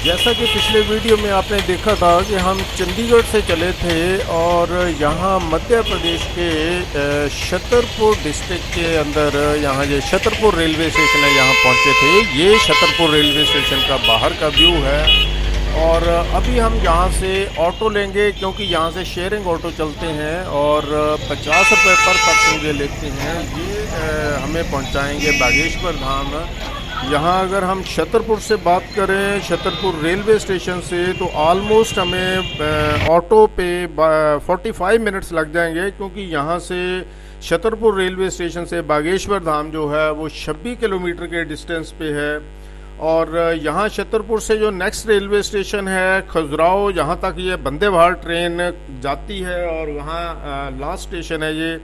जैसा कि पिछले वीडियो में आपने देखा था कि हम चंडीगढ़ से चले थे और यहाँ मध्य प्रदेश के छतरपुर डिस्ट्रिक्ट के अंदर यहाँ ये छतरपुर रेलवे स्टेशन है, यहाँ पहुँचे थे। ये छतरपुर रेलवे स्टेशन का बाहर का व्यू है। और अभी हम यहाँ से ऑटो लेंगे क्योंकि यहाँ से शेयरिंग ऑटो चलते हैं और 50 रुपये पर पर्सन ये लेते हैं। ये हमें पहुँचाएँगे बागेश्वर धाम। यहाँ अगर हम छतरपुर से बात करें, छतरपुर रेलवे स्टेशन से, तो ऑलमोस्ट हमें ऑटो पे 45 मिनट्स लग जाएंगे क्योंकि यहाँ से छतरपुर रेलवे स्टेशन से बागेश्वर धाम जो है वो 26 किलोमीटर के डिस्टेंस पे है। और यहाँ छतरपुर से जो नेक्स्ट रेलवे स्टेशन है खजुराहो, यहाँ तक ये वंदे भारत ट्रेन जाती है और वहाँ लास्ट स्टेशन है ये।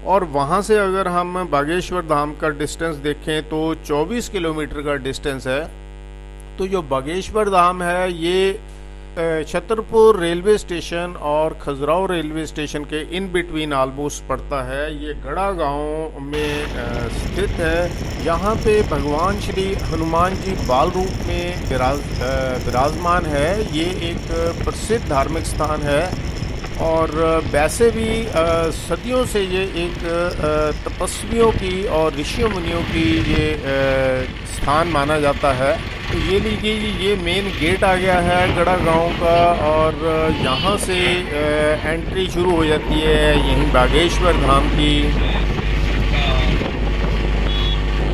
और वहाँ से अगर हम बागेश्वर धाम का डिस्टेंस देखें तो 24 किलोमीटर का डिस्टेंस है। तो जो बागेश्वर धाम है ये छतरपुर रेलवे स्टेशन और खजुराहो रेलवे स्टेशन के इन बिटवीन ऑलमोस्ट पड़ता है। ये गड़ा गांव में स्थित है। यहाँ पे भगवान श्री हनुमान जी बाल रूप में विराजमान है। ये एक प्रसिद्ध धार्मिक स्थान है और वैसे भी सदियों से ये एक तपस्वियों की और ऋषियों मुनियों की ये स्थान माना जाता है। तो ये लीजिए ये मेन गेट आ गया है गड़ा गांव का और यहाँ से एंट्री शुरू हो जाती है यहीं बागेश्वर धाम की।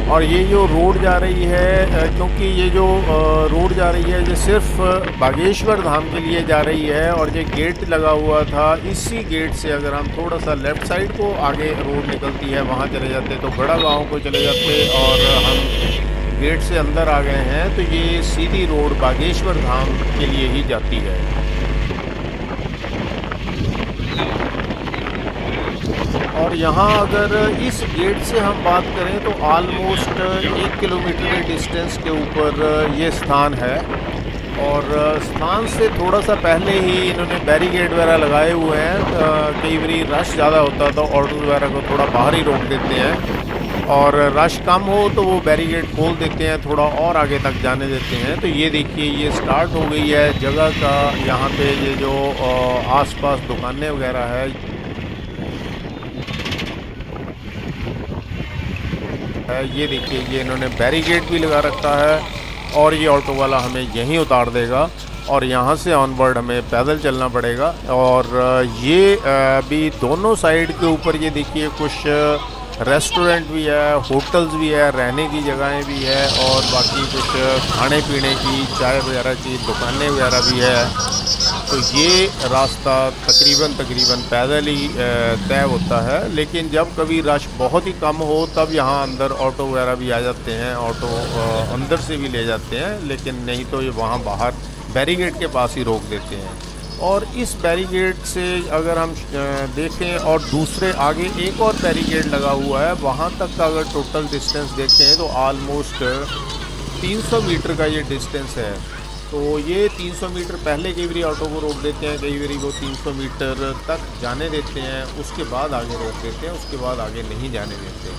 और ये जो रोड जा रही है, क्योंकि ये जो रोड जा रही है ये सिर्फ बागेश्वर धाम के लिए जा रही है और ये गेट लगा हुआ था। इसी गेट से अगर हम थोड़ा सा लेफ़्ट साइड को आगे रोड निकलती है वहाँ चले जाते तो बड़ा गांव को चले जाते और हम गेट से अंदर आ गए हैं। तो ये सीधी रोड बागेश्वर धाम के लिए ही जाती है। और यहाँ अगर इस गेट से हम बात करें तो ऑलमोस्ट 1 किलोमीटर के डिस्टेंस के ऊपर ये स्थान है। और स्थान से थोड़ा सा पहले ही इन्होंने बैरिकेड वगैरह लगाए हुए हैं। कई बार रश ज़्यादा होता तो ऑटो वगैरह को थोड़ा बाहर ही रोक देते हैं और रश कम हो तो वो बैरिकेड खोल देते हैं, थोड़ा और आगे तक जाने देते हैं। तो ये देखिए ये स्टार्ट हो गई है जगह का। यहाँ पे ये जो आसपास दुकानें वगैरह है ये देखिए ये इन्होंने बैरिकेड भी लगा रखा है और ये ऑटो वाला हमें यहीं उतार देगा और यहाँ से ऑनवर्ड हमें पैदल चलना पड़ेगा। और ये अभी दोनों साइड के ऊपर ये देखिए कुछ रेस्टोरेंट भी है, होटल्स भी है, रहने की जगहें भी है और बाकी कुछ खाने पीने की चाय वगैरह की दुकानें वगैरह भी है। तो ये रास्ता तकरीबन पैदल ही तय होता है। लेकिन जब कभी रश बहुत ही कम हो तब यहाँ अंदर ऑटो वगैरह भी आ जाते हैं, ऑटो अंदर से भी ले जाते हैं। लेकिन नहीं तो ये वहाँ बाहर बैरिकेड के पास ही रोक देते हैं। और इस बैरिकेड से अगर हम देखें और दूसरे आगे एक और बैरिकेड लगा हुआ है, वहाँ तक का अगर टोटल डिस्टेंस देखें तो ऑलमोस्ट 300 मीटर का ये डिस्टेंस है। तो ये 300 मीटर पहले कई बार ऑटो को रोक देते हैं, कई बार वो 300 मीटर तक जाने देते हैं, उसके बाद आगे रोक देते हैं, उसके बाद आगे नहीं जाने देते।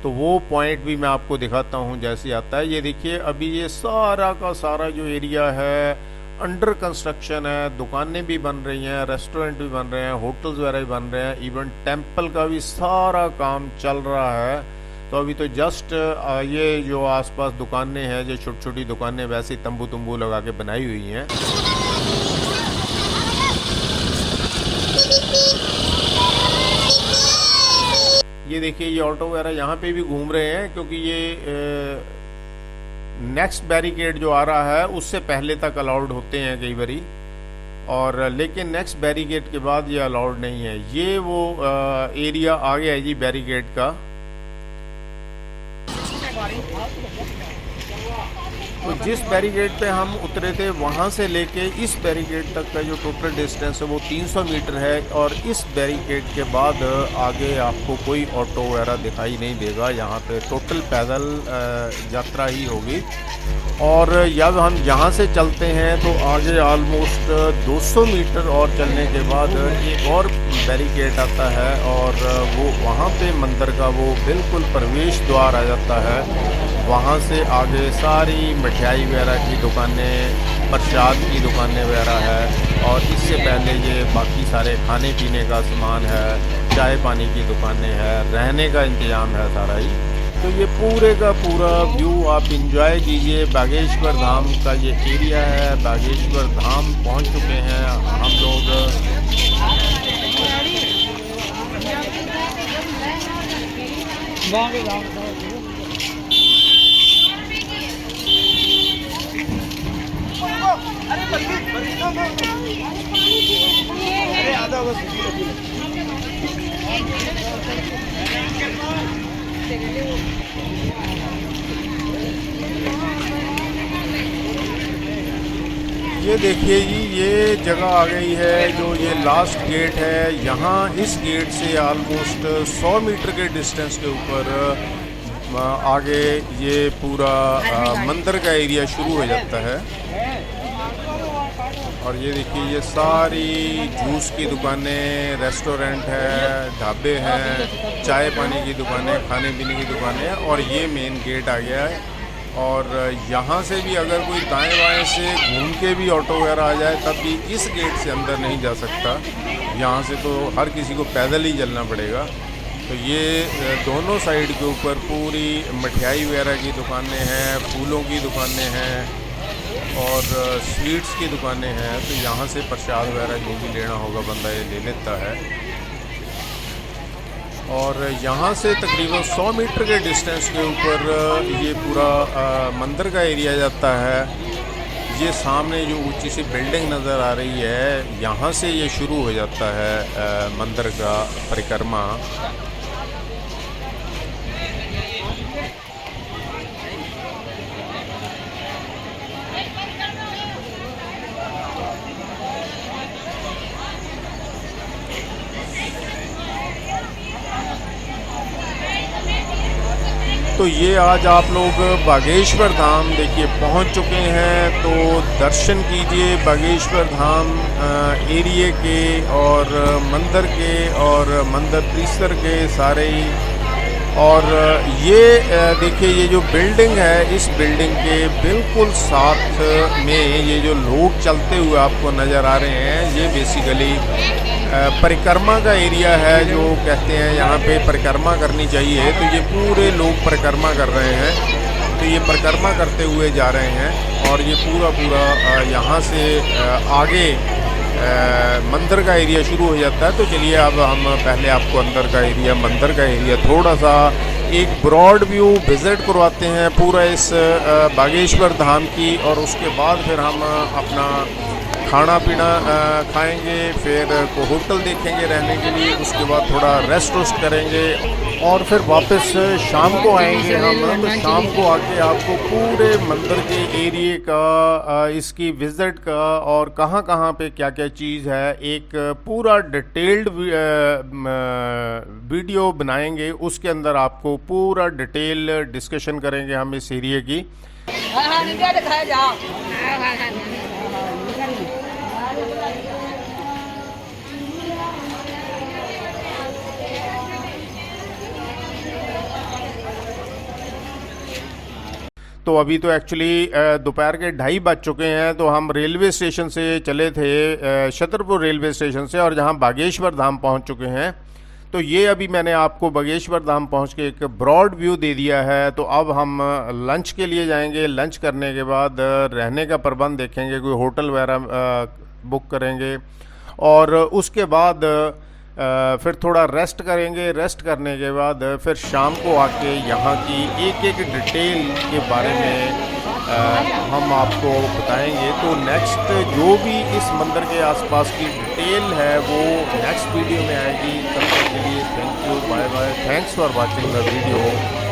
तो वो पॉइंट भी मैं आपको दिखाता हूँ जैसे आता है। ये देखिए अभी ये सारा का सारा जो एरिया है अंडर कंस्ट्रक्शन है। दुकानें भी बन रही हैं, रेस्टोरेंट भी बन रहे हैं, होटल्स वगैरह भी बन रहे हैं, इवन टेंपल का भी सारा काम चल रहा है। तो अभी तो जस्ट ये जो आसपास दुकानें हैं, जो छोटी छोटी दुकानें वैसे ही तंबू तंबू लगा के बनाई हुई हैं। ये देखिए ये ऑटो वगैरह यहाँ पे भी घूम रहे हैं क्योंकि ये नेक्स्ट बैरिकेड जो आ रहा है उससे पहले तक अलाउड होते हैं कई बारी, और लेकिन नेक्स्ट बैरिकेड के बाद ये अलाउड नहीं है। ये वो एरिया आ गया है जी बैरिकेड का। तो जिस बैरिकेड पे हम उतरे थे वहाँ से लेके इस बैरिकेड तक का जो टोटल डिस्टेंस है वो 300 मीटर है। और इस बैरिकेड के बाद आगे आपको कोई ऑटो वगैरह दिखाई नहीं देगा, यहाँ पे टोटल पैदल यात्रा ही होगी। और जब हम यहाँ से चलते हैं तो आगे ऑलमोस्ट 200 मीटर और चलने के बाद एक और बैरिकेड आता है और वो वहाँ पे मंदिर का वो बिल्कुल प्रवेश द्वार आ जाता है। वहाँ से आगे सारी मिठाई वगैरह की दुकानें प्रसाद की दुकानें वगैरह है, और इससे पहले ये बाकी सारे खाने पीने का सामान है, चाय पानी की दुकानें हैं, रहने का इंतज़ाम है सारा ही। तो ये पूरे का पूरा व्यू आप इंजॉय कीजिए। बागेश्वर धाम का ये एरिया है। बागेश्वर धाम पहुंच चुके हैं हम लोग। ये देखिए जी, ये जगह आ गई है जो ये लास्ट गेट है। यहाँ इस गेट से ऑलमोस्ट 100 मीटर के डिस्टेंस के ऊपर आगे ये पूरा मंदिर का एरिया शुरू हो जाता है। और ये देखिए, ये सारी जूस की दुकानें, रेस्टोरेंट है, ढाबे हैं, चाय पानी की दुकानें, खाने पीने की दुकानें, और ये मेन गेट आ गया है। और यहाँ से भी अगर कोई दाएं बाएं से घूम के भी ऑटो वगैरह आ जाए तब भी इस गेट से अंदर नहीं जा सकता। यहाँ से तो हर किसी को पैदल ही चलना पड़ेगा। तो ये दोनों साइड के ऊपर पूरी मिठाई वगैरह की दुकानें हैं, फूलों की दुकानें हैं और स्वीट्स की दुकानें हैं। तो यहाँ से प्रसाद वगैरह जो भी लेना होगा बंदा ये ले लेता है। और यहाँ से तकरीबन 100 मीटर के डिस्टेंस के ऊपर ये पूरा मंदिर का एरिया जाता है। ये सामने जो ऊंची सी बिल्डिंग नज़र आ रही है, यहाँ से ये शुरू हो जाता है मंदिर का परिक्रमा। तो ये आज आप लोग बागेश्वर धाम देखिए पहुंच चुके हैं। तो दर्शन कीजिए बागेश्वर धाम एरिया के और मंदिर के और मंदिर परिसर के सारे ही। और ये देखिए, ये जो बिल्डिंग है, इस बिल्डिंग के बिल्कुल साथ में ये जो लोग चलते हुए आपको नज़र आ रहे हैं, ये बेसिकली परिक्रमा का एरिया है। जो कहते हैं यहाँ पे परिक्रमा करनी चाहिए, तो ये पूरे लोग परिक्रमा कर रहे हैं। तो ये परिक्रमा करते हुए जा रहे हैं और ये पूरा यहाँ से आगे मंदिर का एरिया शुरू हो जाता है। तो चलिए अब हम पहले आपको अंदर का एरिया, मंदिर का एरिया थोड़ा सा एक ब्रॉड व्यू विज़िट करवाते हैं पूरा इस बागेश्वर धाम की। और उसके बाद फिर हम अपना खाना पीना खाएंगे, फिर को होटल देखेंगे रहने के लिए, उसके बाद थोड़ा रेस्ट वेस्ट करेंगे और फिर वापस शाम को आएंगे हम। तो शाम को आके आपको पूरे मंदिर के एरिए का, इसकी विज़िट का और कहाँ कहाँ पे क्या क्या चीज़ है, एक पूरा डिटेल्ड वीडियो बनाएंगे। उसके अंदर आपको पूरा डिटेल डिस्कशन करेंगे हम इस एरिए की। तो अभी तो एक्चुअली दोपहर के 2:30 बज चुके हैं। तो हम रेलवे स्टेशन से चले थे, छतरपुर रेलवे स्टेशन से, और जहां बागेश्वर धाम पहुंच चुके हैं। तो ये अभी मैंने आपको बागेश्वर धाम पहुंच के एक ब्रॉड व्यू दे दिया है। तो अब हम लंच के लिए जाएंगे। लंच करने के बाद रहने का प्रबंध देखेंगे, कोई होटल वगैरह बुक करेंगे और उसके बाद फिर थोड़ा रेस्ट करेंगे। रेस्ट करने के बाद फिर शाम को आके यहाँ की एक एक डिटेल के बारे में हम आपको बताएंगे। तो नेक्स्ट जो भी इस मंदिर के आसपास की डिटेल है वो नेक्स्ट वीडियो में आएगी। तब तक के लिए thank you, bye bye, thanks for watching the video.